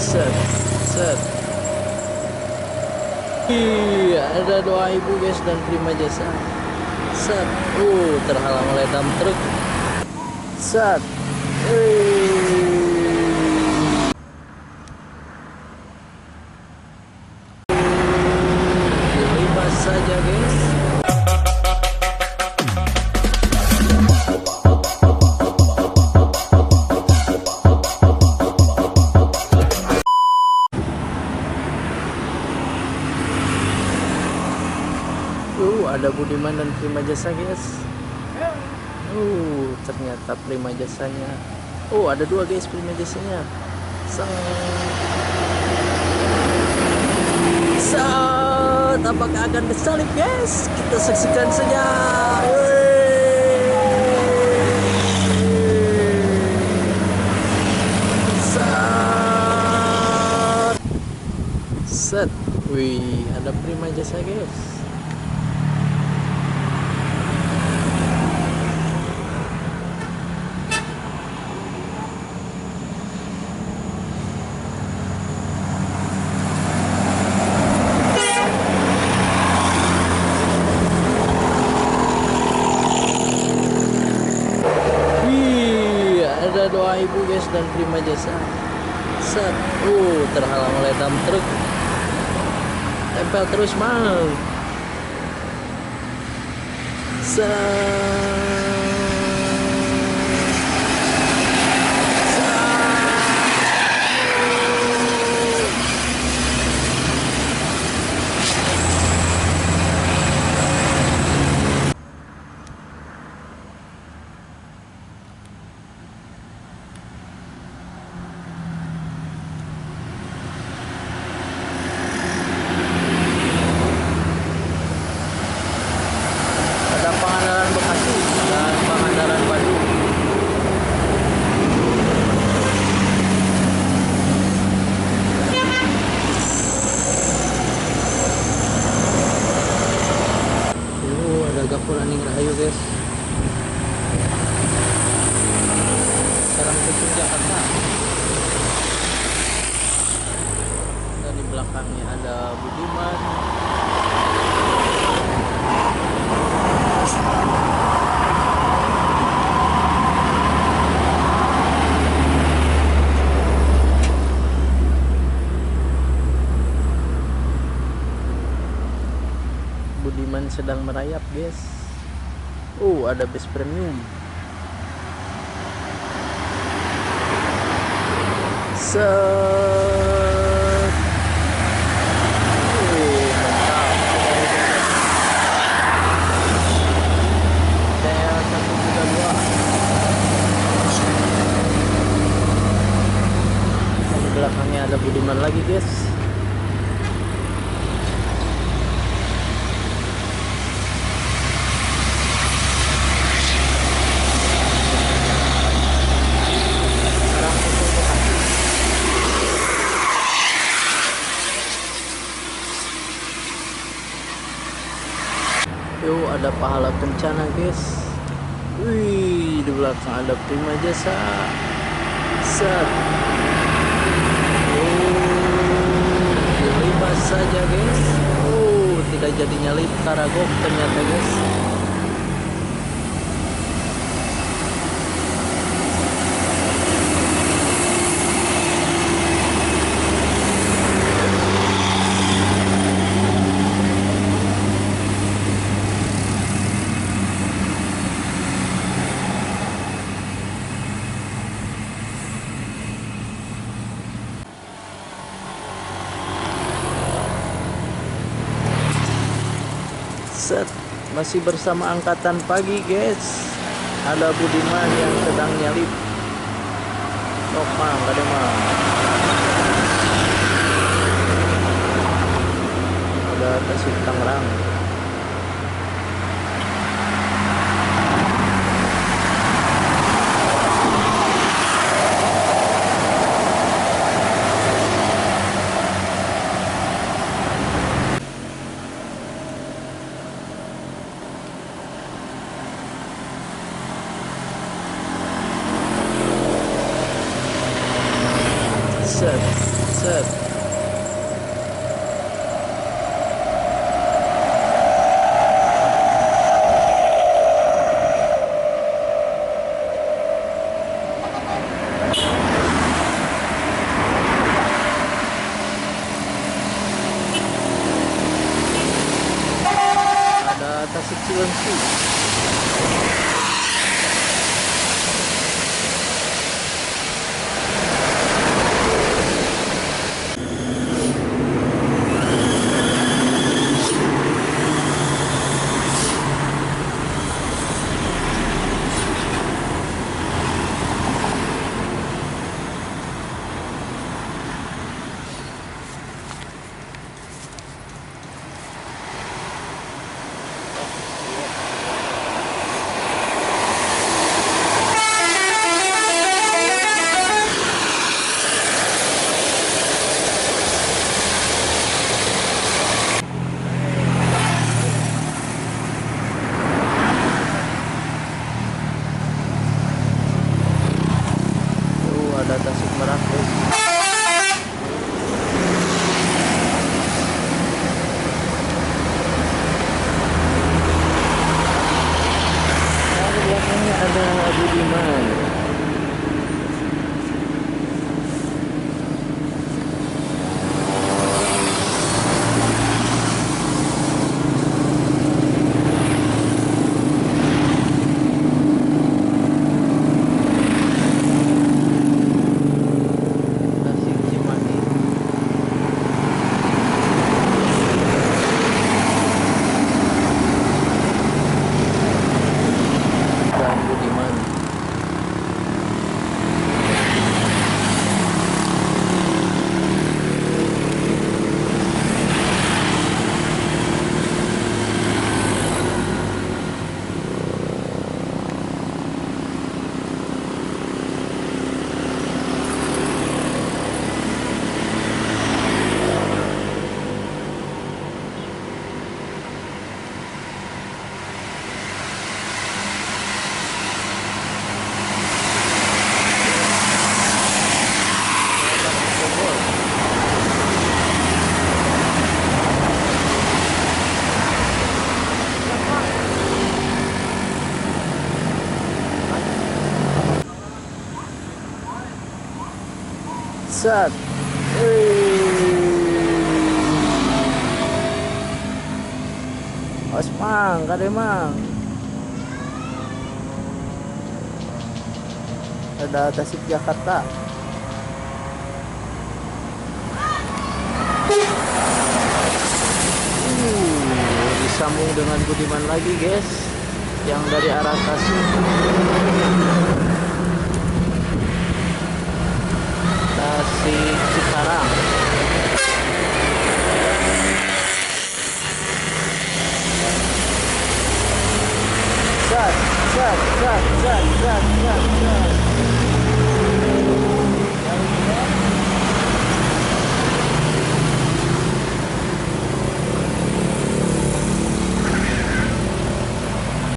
Set, set. Ada dua ibu guys dan prima jasa. Set, terhalang oleh dam truk. Set, dilibas saja guys. Ada Budiman dan prima jasa guys. Ternyata prima jasanya. Ada dua guys prima jasanya. Apakah akan disalip guys? Kita saksikan saja. Set. Ada prima jasa guys. Ada dua ibu guys dan prima jasa. Set, terhalang oleh dam truk. Tempel terus mal. Pangandaran Bekasi dan Pangandaran Bandung. Ada Gapura Ning Rahayu guys. Sekarang ke Jakarta. Dan di belakangnya ada Budiman. Budiman sedang merayap guys. Ada bus premium. Set. Mantap. TL132. Di belakangnya ada Budiman lagi guys. Ada Pahala Kencana guys. Di belakang ada prima jasa. Set. Dilibas saja guys. Tidak jadi nyalip Karagok ternyata guys. Set, masih bersama angkatan pagi guys. Ada Budiman yang sedang nyalip. Mang, ada mang. Ada Tasik Tangerang. Set. set. Ada Tasik Cilengsi. Ada Tasik Meratus. Di belakangnya ada Budiman. Set. Os mang, kade mang. Ada Tasik Jakarta. Disambung dengan Budiman lagi, guys. Yang dari arah Tasik. Tasik Cikarang. Gas, gas, gas, gas, gas, gas.